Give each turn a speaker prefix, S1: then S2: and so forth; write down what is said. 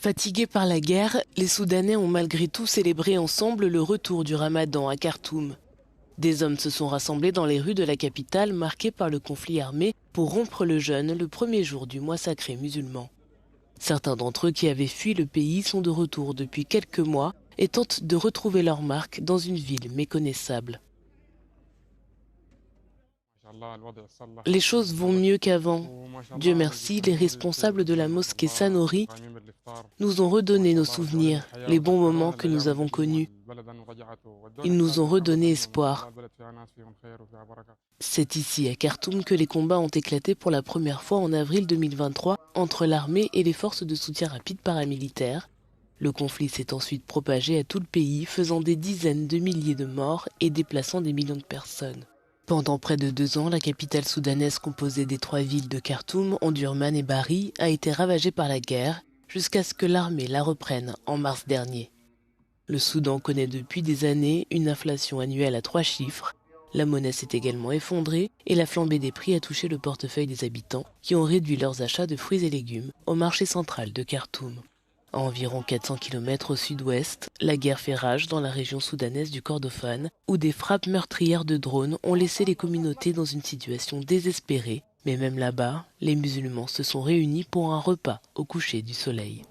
S1: Fatigués par la guerre, les Soudanais ont malgré tout célébré ensemble le retour du Ramadan à Khartoum. Des hommes se sont rassemblés dans les rues de la capitale marquées par le conflit armé pour rompre le jeûne le premier jour du mois sacré musulman. Certains d'entre eux qui avaient fui le pays sont de retour depuis quelques mois et tentent de retrouver leur marque dans une ville méconnaissable. Les choses vont mieux qu'avant. Dieu merci, les responsables de la mosquée Sanori nous ont redonné nos souvenirs, les bons moments que nous avons connus. Ils nous ont redonné espoir. C'est ici, à Khartoum, que les combats ont éclaté pour la première fois en avril 2023 entre l'armée et les forces de soutien rapide paramilitaires. Le conflit s'est ensuite propagé à tout le pays, faisant des dizaines de milliers de morts et déplaçant des millions de personnes. Pendant près de 2 ans, la capitale soudanaise composée des 3 villes de Khartoum, Omdurman et Bari a été ravagée par la guerre, jusqu'à ce que l'armée la reprenne en mars dernier. Le Soudan connaît depuis des années une inflation annuelle à 3 chiffres, la monnaie s'est également effondrée et la flambée des prix a touché le portefeuille des habitants qui ont réduit leurs achats de fruits et légumes au marché central de Khartoum. À environ 400 km au sud-ouest, la guerre fait rage dans la région soudanaise du Kordofan, où des frappes meurtrières de drones ont laissé les communautés dans une situation désespérée. Mais même là-bas, les musulmans se sont réunis pour un repas au coucher du soleil.